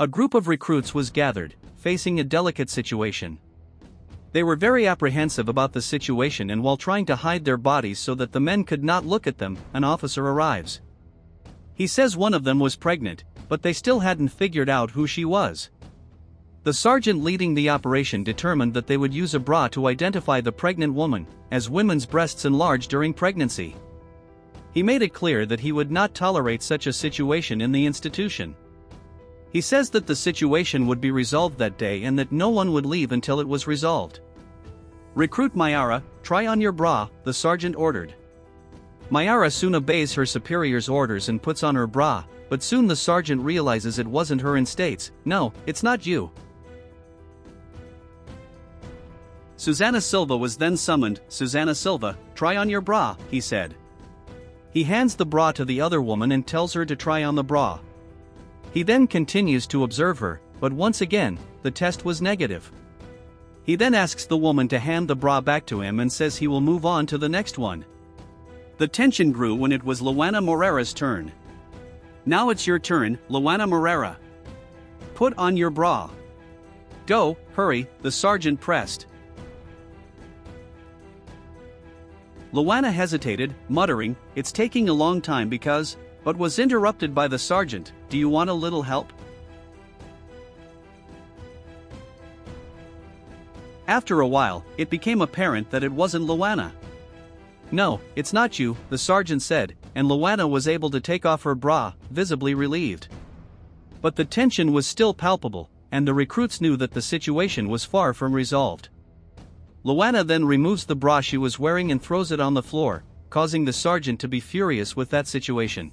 A group of recruits was gathered, facing a delicate situation. They were very apprehensive about the situation, and while trying to hide their bodies so that the men could not look at them, an officer arrives. He says one of them was pregnant, but they still hadn't figured out who she was. The sergeant leading the operation determined that they would use a bra to identify the pregnant woman, as women's breasts enlarge during pregnancy. He made it clear that he would not tolerate such a situation in the institution. He says that the situation would be resolved that day and that no one would leave until it was resolved. "Recruit Mayara, try on your bra," the sergeant ordered. Mayara soon obeys her superior's orders and puts on her bra, but soon the sergeant realizes it wasn't her and states, "No, it's not you." Susana Silva was then summoned. "Susana Silva, try on your bra," he said. He hands the bra to the other woman and tells her to try on the bra. He then continues to observe her, but once again, the test was negative. He then asks the woman to hand the bra back to him and says he will move on to the next one. The tension grew when it was Luana Morera's turn. "Now it's your turn, Luana Morera. Put on your bra. Go, hurry," the sergeant pressed. Luana hesitated, muttering, "It's taking a long time because," but was interrupted by the sergeant. "Do you want a little help?" After a while, it became apparent that it wasn't Luana. "No, it's not you," the sergeant said, and Luana was able to take off her bra, visibly relieved. But the tension was still palpable, and the recruits knew that the situation was far from resolved. Luana then removes the bra she was wearing and throws it on the floor, causing the sergeant to be furious with that situation.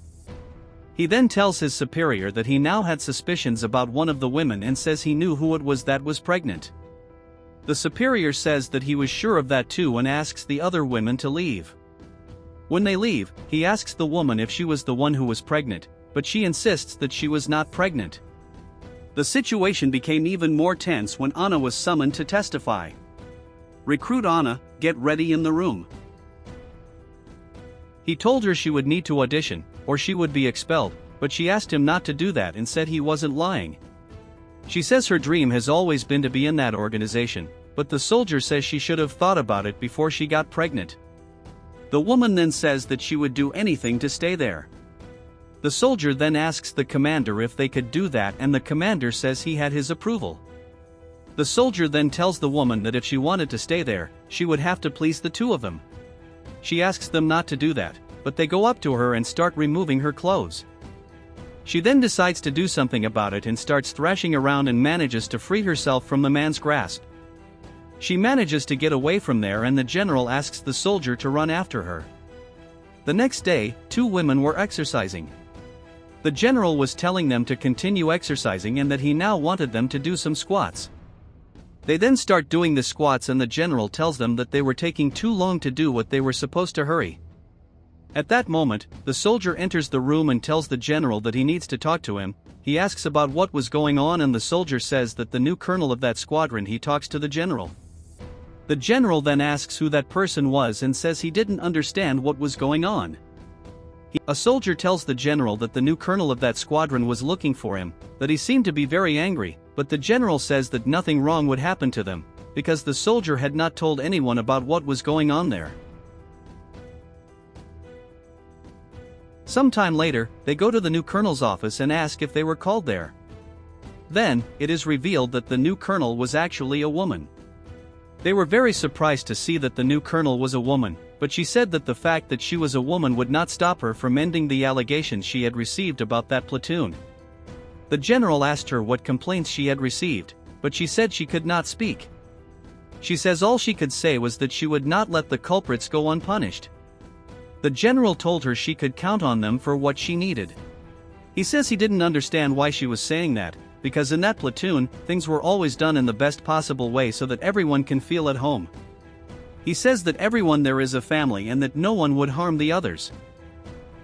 He then tells his superior that he now had suspicions about one of the women and says he knew who it was that was pregnant. The superior says that he was sure of that too and asks the other women to leave. When they leave, he asks the woman if she was the one who was pregnant, but she insists that she was not pregnant. The situation became even more tense when Anna was summoned to testify. "Recruit Anna, get ready in the room." He told her she would need to audition, or she would be expelled, but she asked him not to do that and said he wasn't lying. She says her dream has always been to be in that organization, but the soldier says she should have thought about it before she got pregnant. The woman then says that she would do anything to stay there. The soldier then asks the commander if they could do that, and the commander says he had his approval. The soldier then tells the woman that if she wanted to stay there, she would have to please the two of them. She asks them not to do that, but they go up to her and start removing her clothes. She then decides to do something about it and starts thrashing around and manages to free herself from the man's grasp. She manages to get away from there, and the general asks the soldier to run after her. The next day, two women were exercising. The general was telling them to continue exercising and that he now wanted them to do some squats. They then start doing the squats and the general tells them that they were taking too long to do what they were supposed to. Hurry. At that moment, the soldier enters the room and tells the general that he needs to talk to him. He asks about what was going on and the soldier says that the new colonel of that squadron. He talks to the general. The general then asks who that person was and says he didn't understand what was going on. A soldier tells the general that the new colonel of that squadron was looking for him, that he seemed to be very angry, but the general says that nothing wrong would happen to them, because the soldier had not told anyone about what was going on there. Sometime later, they go to the new colonel's office and ask if they were called there. Then, it is revealed that the new colonel was actually a woman. They were very surprised to see that the new colonel was a woman, but she said that the fact that she was a woman would not stop her from ending the allegations she had received about that platoon. The general asked her what complaints she had received, but she said she could not speak. She says all she could say was that she would not let the culprits go unpunished. The general told her she could count on them for what she needed. He says he didn't understand why she was saying that, because in that platoon, things were always done in the best possible way so that everyone can feel at home. He says that everyone there is a family and that no one would harm the others.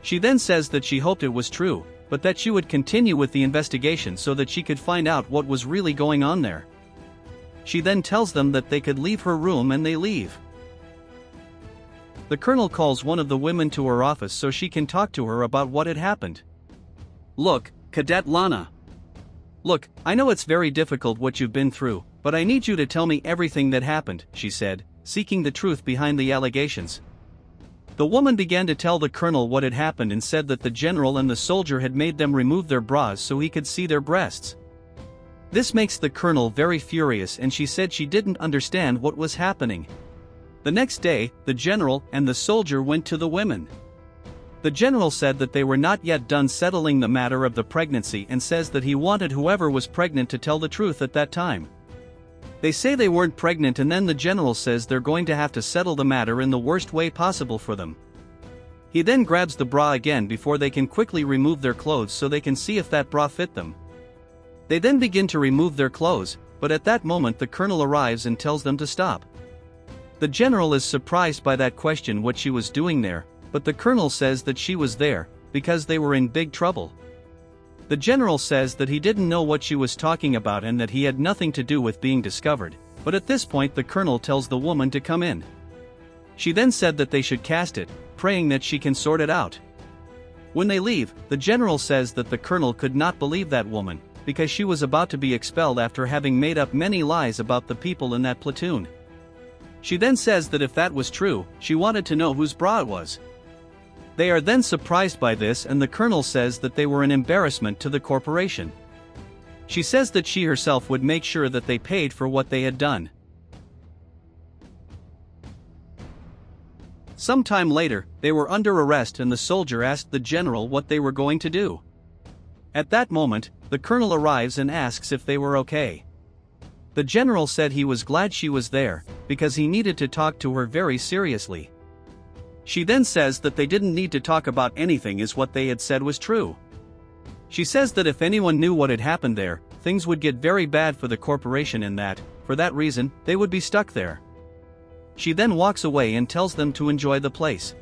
She then says that she hoped it was true, but that she would continue with the investigation so that she could find out what was really going on there. She then tells them that they could leave her room and they leave. The colonel calls one of the women to her office so she can talk to her about what had happened. "Look, Cadet Lana. "Look, I know it's very difficult what you've been through, but I need you to tell me everything that happened," she said, seeking the truth behind the allegations. The woman began to tell the colonel what had happened and said that the general and the soldier had made them remove their bras so he could see their breasts. This makes the colonel very furious, and she said she didn't understand what was happening. The next day, the general and the soldier went to the women. The general said that they were not yet done settling the matter of the pregnancy and says that he wanted whoever was pregnant to tell the truth at that time. They say they weren't pregnant, and then the general says they're going to have to settle the matter in the worst way possible for them. He then grabs the bra again before they can quickly remove their clothes so they can see if that bra fit them. They then begin to remove their clothes, but at that moment the colonel arrives and tells them to stop. The general is surprised by that question what she was doing there, but the colonel says that she was there because they were in big trouble. The general says that he didn't know what she was talking about and that he had nothing to do with being discovered, but at this point the colonel tells the woman to come in. She then said that they should cast it, praying that she can sort it out. When they leave, the general says that the colonel could not believe that woman, because she was about to be expelled after having made up many lies about the people in that platoon. She then says that if that was true, she wanted to know whose bra it was. They are then surprised by this, and the colonel says that they were an embarrassment to the corporation. She says that she herself would make sure that they paid for what they had done. Sometime later, they were under arrest and the soldier asked the general what they were going to do. At that moment, the colonel arrives and asks if they were okay. The general said he was glad she was there, because he needed to talk to her very seriously. She then says that they didn't need to talk about anything as what they had said was true. She says that if anyone knew what had happened there, things would get very bad for the corporation and that, for that reason, they would be stuck there. She then walks away and tells them to enjoy the place.